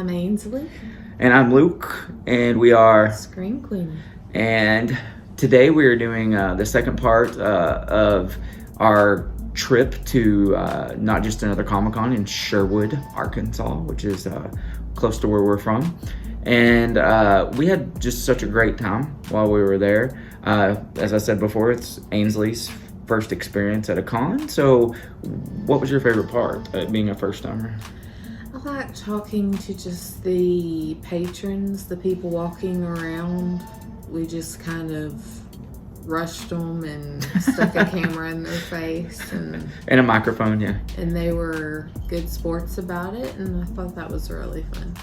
I'm Ainsley. And I'm Luke, and we are Scream Queenie. And today we are doing the second part of our trip to Not Just Another Comic-Con in Sherwood, Arkansas, which is close to where we're from. And we had just such a great time while we were there. As I said before, it's Ainsley's first experience at a con. So what was your favorite part of being a first-timer? I like talking to just the patrons, the people walking around. We just kind of rushed them and stuck a camera in their face. And a microphone, yeah. And they were good sports about it, and I thought that was really fun.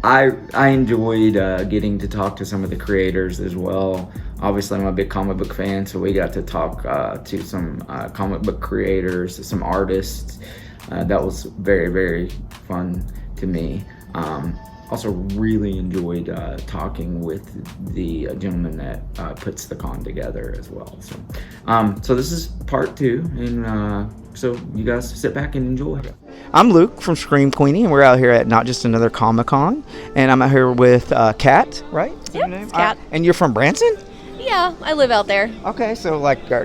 I enjoyed getting to talk to some of the creators as well. Obviously, I'm a big comic book fan, so we got to talk to some comic book creators, some artists. That was very, very fun to me. Also really enjoyed talking with the gentleman that puts the con together as well. So this is part 2, and so you guys sit back and enjoy. I'm Luke from Scream Queenie, and we're out here at Not Just Another Comic-Con, and I'm out here with Kat, right? Yep, it's Kat. And you're from Branson? Yeah, I live out there. Okay, so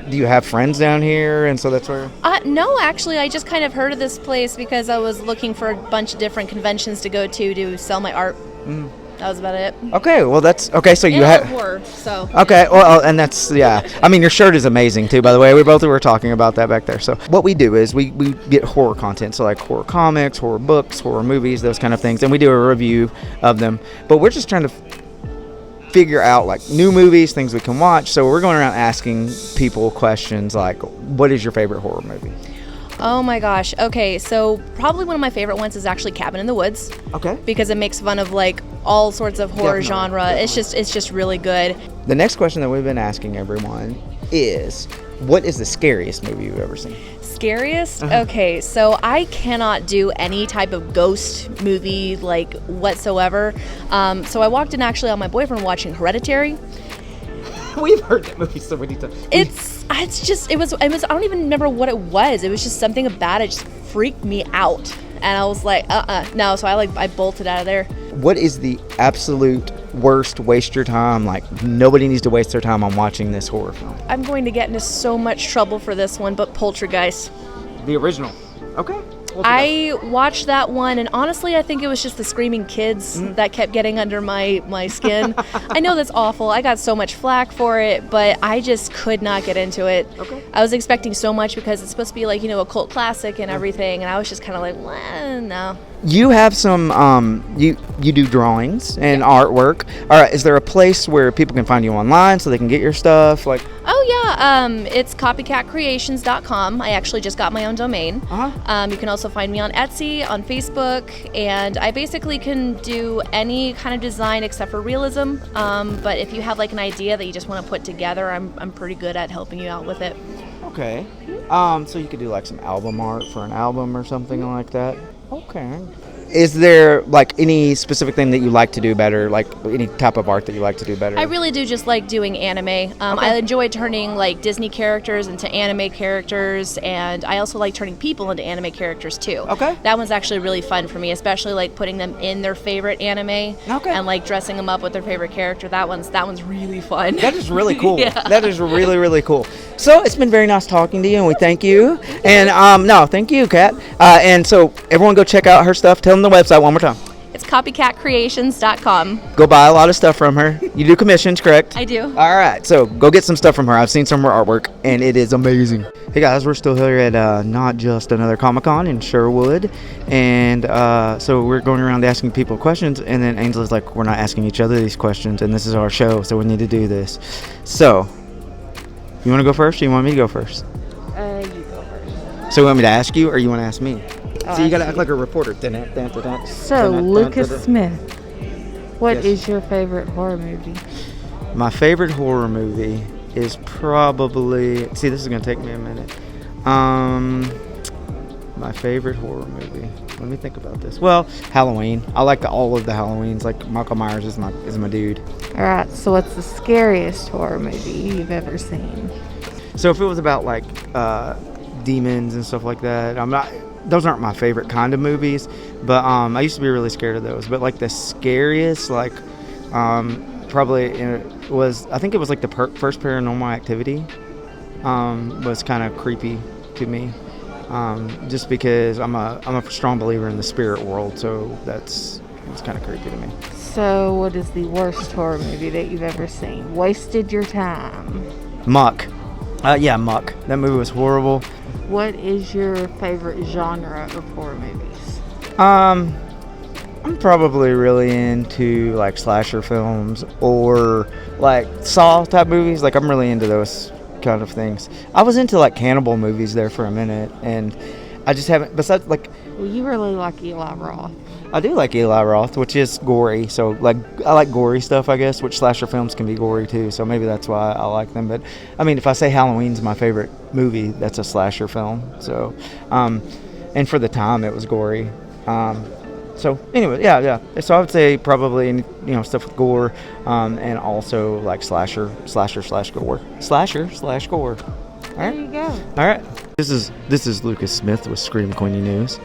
do you have friends down here, and so that's where? No, actually, I just kind of heard of this place because I was looking for a bunch of different conventions to go to sell my art. That was about it. Okay, well that's okay. So you have horror, so okay. Well, and that's I mean, your shirt is amazing too. By the way, we both were talking about that back there. So what we do is we get horror content, so like horror comics, horror books, horror movies, those kind of things, and we do a review of them. But we're just trying to figure out like new movies, things we can watch. So we're going around asking people questions like, what is your favorite horror movie? Oh my gosh. Okay, so probably one of my favorite ones is actually Cabin in the Woods. Okay. Because it makes fun of like all sorts of horror genre. Definitely. It's just really good. The next question that we've been asking everyone is, what is the scariest movie you've ever seen? Scariest? Okay, so I cannot do any type of ghost movie like whatsoever. So I walked in actually on my boyfriend watching Hereditary. We've heard that movie so many times. It was I don't even remember what it was. It was just something about it just freaked me out. And I was like, no, so I bolted out of there. What is the absolute worst waste your time? Like, nobody needs to waste their time on watching this horror film. I'm going to get into so much trouble for this one, but Poltergeist. The original. Okay. I watched that one, and honestly, I think it was just the screaming kids that kept getting under my skin. I know that's awful. I got so much flack for it, but I just could not get into it. Okay. I was expecting so much because it's supposed to be like, a cult classic and everything, and I was just kind of like, well, no. You have some, you do drawings and artwork. All right, is there a place where people can find you online so they can get your stuff? It's copykatcreations.com. I actually just got my own domain. You can also find me on Etsy, on Facebook, and I basically can do any kind of design except for realism. But if you have like an idea that you just want to put together, I'm pretty good at helping you out with it. Okay. So you could do like some album art for an album or something like that. Okay. Is there like any specific thing that you like to do better, like any type of art that you like to do better? I really do just like doing anime. I enjoy turning like Disney characters into anime characters, and I also like turning people into anime characters too. Okay. That one's actually really fun for me, especially like putting them in their favorite anime and like dressing them up with their favorite character. That one's really fun. That is really cool. Yeah. That is really, really cool. So it's been very nice talking to you, and we thank you. And thank you, Kat. And so everyone go check out her stuff. Tell them the website one more time. It's copykatcreations.com. Go buy a lot of stuff from her. You do commissions, correct? I do. All right, so go get some stuff from her. I've seen some of her artwork, and it is amazing. Hey guys, we're still here at Not Just Another Comic-Con in Sherwood, and so we're going around asking people questions, and then Ainsley's like, we're not asking each other these questions, and this is our show, so we need to do this. So, you want to go first, or you want me to go first? You go first. So you want me to ask you, or you want to ask me? So you gotta act like a reporter. So, Lucas Smith, what is your favorite horror movie? My favorite horror movie is probably... See, this is gonna take me a minute. My favorite horror movie. Let me think about this. Well, Halloween. I like all of the Halloweens. Like Michael Myers is my dude. All right. So, what's the scariest horror movie you've ever seen? So, if it was about like demons and stuff like that, I'm not. those aren't my favorite kind of movies, but I used to be really scared of those. But like the scariest, like probably was, I think it was like the first Paranormal Activity. Was kind of creepy to me, just because I'm a strong believer in the spirit world, so it's kind of creepy to me. So, what is the worst horror movie that you've ever seen? Wasted your time. Muck. Yeah, Muck. That movie was horrible. What is your favorite genre of horror movies? I'm probably really into like slasher films or like Saw type movies. Like I'm really into those kind of things. I was into like cannibal movies there for a minute, and I just haven't. Besides, like, well, you really like Eli Roth. I do like Eli Roth, which is gory. So like I like gory stuff, I guess, which slasher films can be gory too. So maybe that's why I like them. But I mean, if I say Halloween's my favorite movie, that's a slasher film. So, and for the time, it was gory. So anyway, yeah. So I would say probably stuff with gore, and also like slasher / gore. All right. There you go. All right. This is Lucas Smith with Scream Queenie News.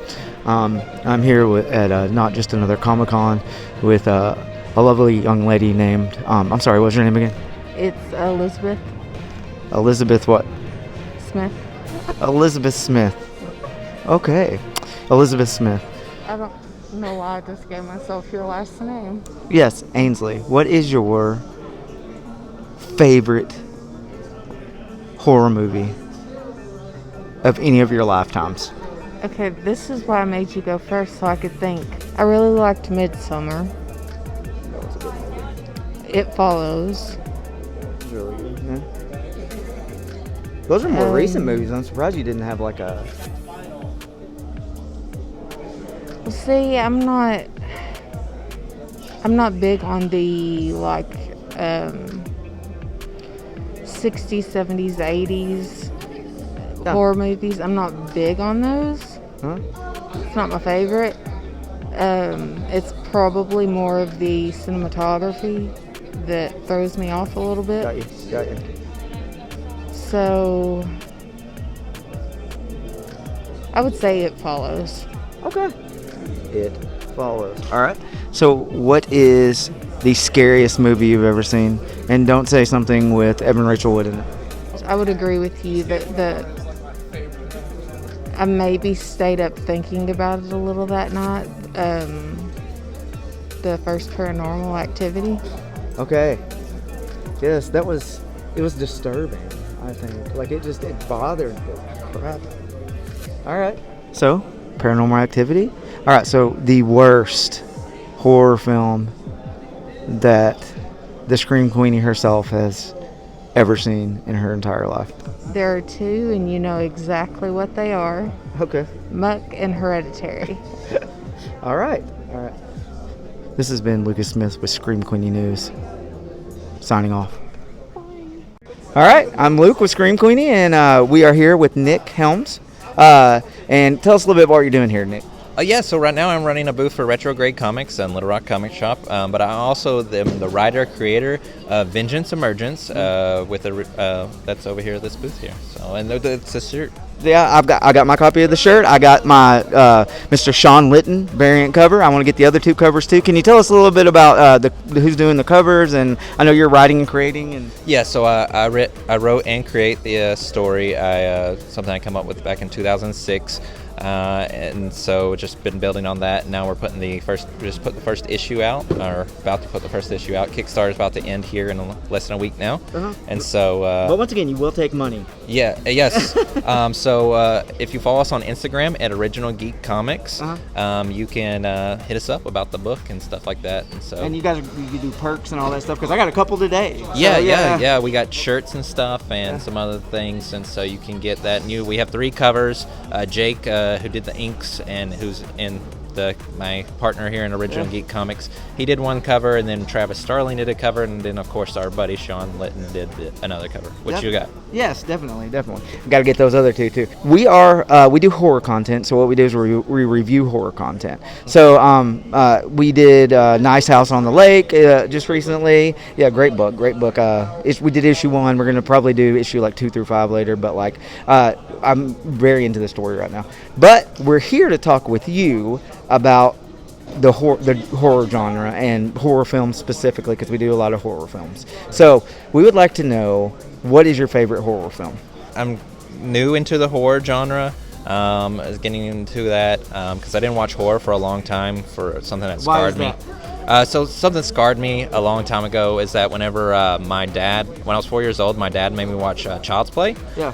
I'm here at Not Just Another Comic-Con with a lovely young lady named I'm sorry, what's your name again? It's Elizabeth. Elizabeth what? Smith. Elizabeth Smith. Okay. Elizabeth Smith. I don't know why I just gave myself your last name. Yes, Ainsley. What is your favorite horror movie of any of your lifetimes? Okay, this is why I made you go first so I could think. I really liked Midsummer. That was a good movie. It Follows. It was really good. Yeah. Those are more recent movies. I'm surprised you didn't have like a... Well, see, I'm not big on the like 60s, 70s, 80s horror movies. I'm not big on those. Huh? It's not my favorite. It's probably more of the cinematography that throws me off a little bit. Got you. So I would say It Follows. Okay. It Follows. All right. So what is the scariest movie you've ever seen? And don't say something with Evan Rachel Wood in it. I would agree with you that I maybe stayed up thinking about it a little that night. The first Paranormal Activity. Okay. Yes, it was disturbing, I think. Like it bothered the crap. All right. So, Paranormal Activity. All right, so the worst horror film that the Scream Queenie herself has ever seen in her entire life. There are two, and you know exactly what they are. Okay. Muck and Hereditary. All right. This has been Lucas Smith with Scream Queenie News. Signing off. All right, I'm Luke with Scream Queenie, and we are here with Nick Helms. And tell us a little bit about what you're doing here, Nick. Yeah, so right now I'm running a booth for Retrograde Comics and Little Rock Comic Shop, but I also am the writer-creator of Vengeance Emergence with that's over here, this booth here. So, and it's a shirt. Yeah, I got my copy of the shirt. I got my Mr. Sean Litton variant cover. I want to get the other two covers too. Can you tell us a little bit about who's doing the covers? And I know you're writing and creating. And yeah, so I wrote and create the story. Something I came up with back in 2006. And so just been building on that. Now we're put the first issue out, or about to put the first issue out. Kickstarter's about to end here in less than a week now. Uh-huh. And so but once again, you will take money. Yes. So if you follow us on Instagram at Original Geek Comics, you can hit us up about the book and stuff like that. And you guys you do perks and all that stuff, because I got a couple today. Yeah. We got shirts and stuff and some other things, and so you can get that. We have 3 covers. Jake, who did the inks and who's in my partner here in Original Geek Comics. He did one cover, and then Travis Starling did a cover, and then of course our buddy Sean Litton did another cover. What you got? Yes, definitely. Got to get those other two too. We do horror content, so what we do is we review horror content. So we did Nice House on the Lake just recently. Yeah, great book. We did issue 1. We're gonna probably do issue like 2 through 5 later, but like I'm very into the story right now. But we're here to talk with you about the horror genre and horror films specifically, because we do a lot of horror films. So we would like to know, what is your favorite horror film? I'm new into the horror genre. Getting into that because I didn't watch horror for a long time for something that scarred me. So something scarred me a long time ago is that whenever my dad, when I was 4 years old, my dad made me watch Child's Play. Yeah.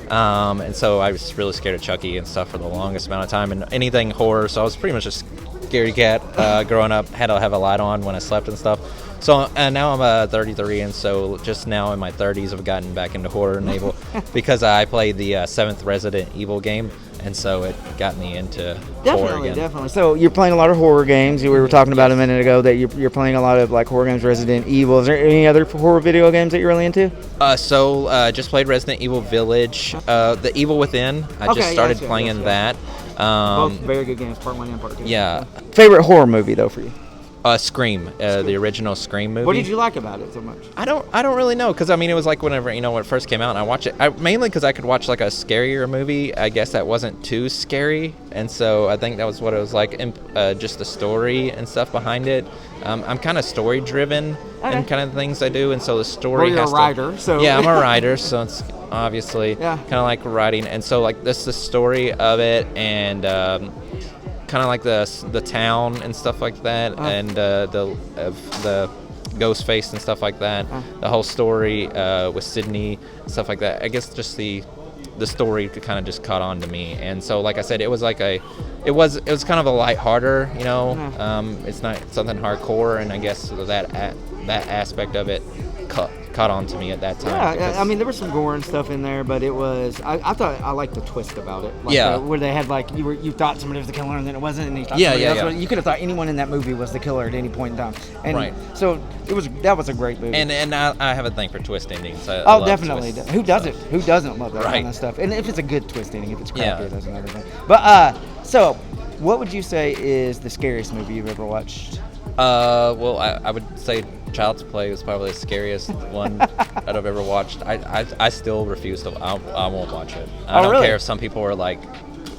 And so I was really scared of Chucky and stuff for the longest amount of time, and anything horror. So I was pretty much just scaredy cat growing up. Had to have a light on when I slept and stuff. So now I'm 33, and so just now in my 30s I've gotten back into horror and evil because I played the 7th Resident Evil game, and so it got me into horror again. Definitely. So you're playing a lot of horror games. We were talking about a minute ago that you're playing a lot of like horror games, Resident Evil. Is there any other horror video games that you're really into? Just played Resident Evil Village, The Evil Within. I just started playing that. Both very good games, part 1 and part 2. Yeah. Favorite horror movie though for you? Scream, the original Scream movie. What did you like about it so much? I don't really know, because I mean it was like whenever when it first came out and I watched it, mainly because I could watch like a scarier movie, I guess that wasn't too scary, and so I think that was what it was like, and just the story and stuff behind it. I'm kind of story driven in kind of things I do, and so the story you're has a writer, so yeah, I'm a writer, so it's obviously kind of like writing, and so like this the story of it, and kind of like the town and stuff like that, and the ghost face and stuff like that. The whole story with Sydney and stuff like that. I guess just the story kind of just caught on to me, and so like I said, it was kind of a lighthearted, it's not something hardcore, and I guess that aspect of it caught on to me at that time. Yeah, I mean, there was some gore and stuff in there, but it was, I thought I liked the twist about it. Like where they had like, you thought somebody was the killer and then it wasn't, and you thought you could have thought anyone in that movie was the killer at any point in time. And so that was a great movie. And I have a thing for twist endings. I love definitely. Who doesn't? Who doesn't love that kind of stuff? And if it's a good twist ending, if it's crappy, that's another thing. But so what would you say is the scariest movie you've ever watched? Well, I would say Child's Play is probably the scariest one that I've ever watched. I still refuse to. I won't watch it. I don't care if some people are like,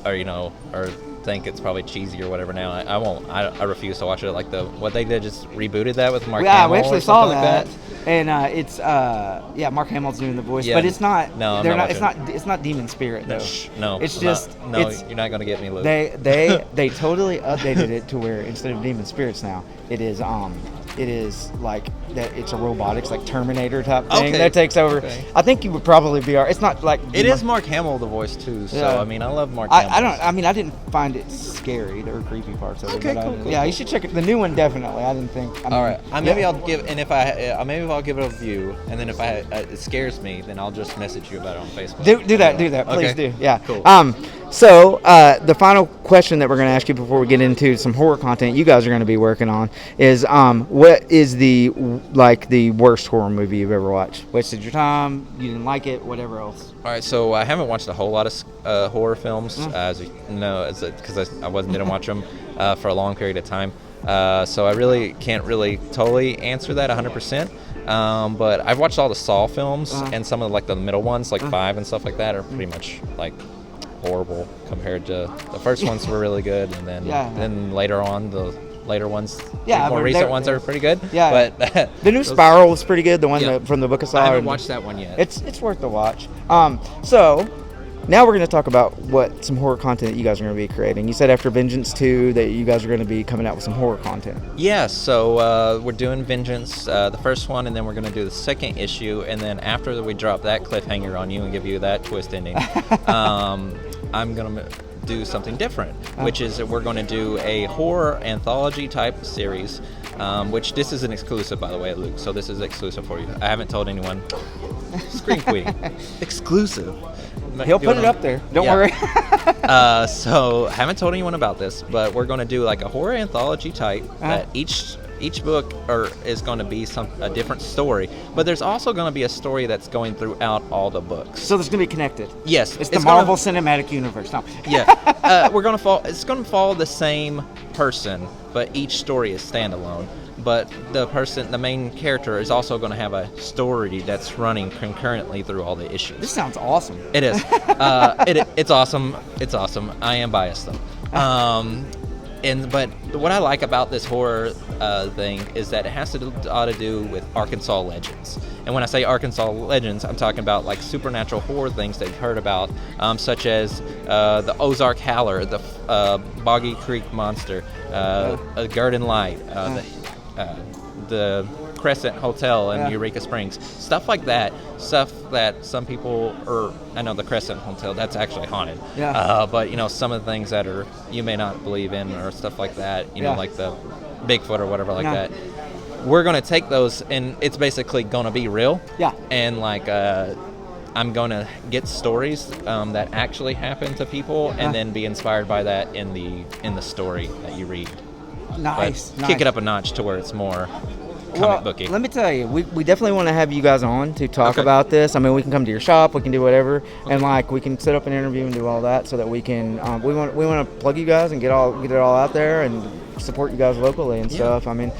or think it's probably cheesy or whatever. Now I won't. I refuse to watch it. Like what they did, just rebooted that with Mark Hamill. Yeah, we actually saw that. And it's Mark Hamill's doing the voice, but it's not. No, it's not Demon Spirit though. No, it's just you're not gonna get me, Luke. They totally updated it to where instead of Demon Spirits now it is like that. It's a robotics like Terminator type thing that takes over. I think you would probably be. It's not like it is Mark Hamill the voice too. So I mean, I love Mark Hamill. I didn't find it scary. There were creepy parts of it. Cool. Yeah, you should check it. The new one definitely. I didn't think. All right. Maybe I'll give, and if I'll give it a view, and then if it scares me, then I'll just message you about it on Facebook. Do that. Please do. Yeah. Cool. So the final question that we're going to ask you before we get into some horror content you guys are going to be working on is what is the worst horror movie you've ever watched? Wasted your time, you didn't like it, whatever else. All right, so I haven't watched a whole lot of horror films, because I didn't watch them for a long period of time. So I really can't totally answer that 100%. But I've watched all the Saw films, and some of the middle ones, like 5 and stuff like that, are pretty much like horrible compared to the first ones were really good, and then later on the later ones, more recent ones are pretty good. Yeah, but the new Spiral was pretty good. The one from the Book of Saw. I haven't watched that one yet. It's worth the watch. So now we're going to talk about some horror content that you guys are going to be creating. You said after Vengeance 2 that you guys are going to be coming out with some horror content. Yeah, so we're doing Vengeance, the first one, and then we're going to do the second issue, and then after we drop that cliffhanger on you and give you that twist ending, I'm going to do something different, which is that we're going to do a horror anthology type series, which this is an exclusive, by the way, Luke, so this is exclusive for you. I haven't told anyone. Scream Queenie. Exclusive. He'll put it up there. Don't worry. So haven't told anyone about this, but we're going to do like a horror anthology type that each book is going to be a different story, but there's also going to be a story that's going throughout all the books. So there's going to be connected. Yes, it's the Marvel Cinematic Universe. No. Yeah, we're going to follow. It's going to follow the same person, but each story is standalone. But the main character, is also going to have a story that's running concurrently through all the issues. This sounds awesome. It is. It's awesome. It's awesome. I am biased though. But what I like about this horror thing is that it has to do with Arkansas legends. And when I say Arkansas legends, I'm talking about like supernatural horror things that you've heard about, such as the Ozark Howler, the Boggy Creek Monster, Garden Light, the Crescent Hotel in Eureka Springs, stuff like that. Stuff that some people, I know the Crescent Hotel, that's actually haunted. But some of the things that you may not believe in, or stuff like that, like the Bigfoot or whatever like that. We're gonna take those, and it's basically gonna be real. And like I'm gonna get stories that actually happen to people, and then be inspired by that in the story that you read. Nice. Kick it up a notch to where it's more comic booky. Let me tell you, we definitely want to have you guys on to talk about this. I mean, we can come to your shop, we can do whatever, and like we can set up an interview and do all that, so that we can we want to plug you guys and get it all out there and support you guys locally and stuff. I mean,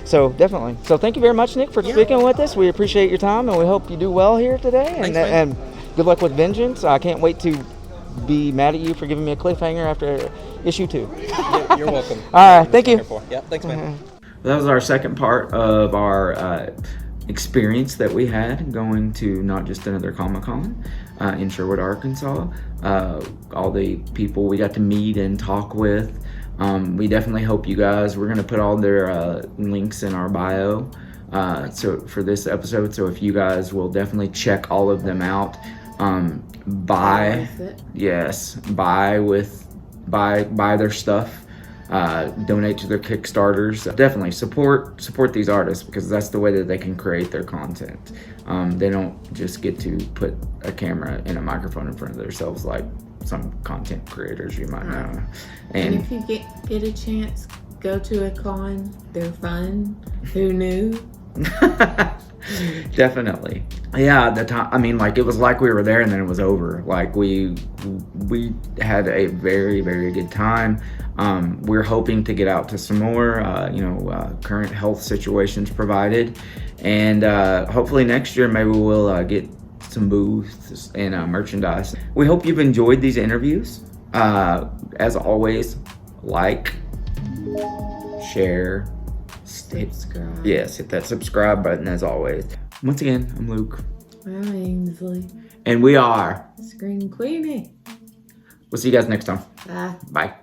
so definitely. So thank you very much, Nick, for speaking with us. We appreciate your time, and we hope you do well here today. And good luck with Vengeance. I can't wait to be mad at you for giving me a cliffhanger after issue 2. You're welcome. All right, thank you. Yeah, thanks, man. That was our second part of our experience that we had going to not just another Comic-Con in Sherwood, Arkansas. All the people we got to meet and talk with. We definitely hope you guys, we're going to put all their links in our bio so for this episode. So if you guys will definitely check all of them out. Buy their stuff. Donate to their Kickstarters. Definitely support these artists, because that's the way that they can create their content. They don't just get to put a camera and a microphone in front of themselves like some content creators you might know. And if you get a chance, go to a con. They're fun. Who knew? Definitely. Yeah, the time, I mean, like, it was like we were there and then it was over. Like, we had a very, very good time. We're hoping to get out to some more, current health situations provided. And hopefully next year maybe we'll get some booths and merchandise. We hope you've enjoyed these interviews. As always, like, share, subscribe. Yes, hit that subscribe button as always. Once again, I'm Luke. I'm Ainsley. And we are Scream Queenie. We'll see you guys next time. Bye. Bye.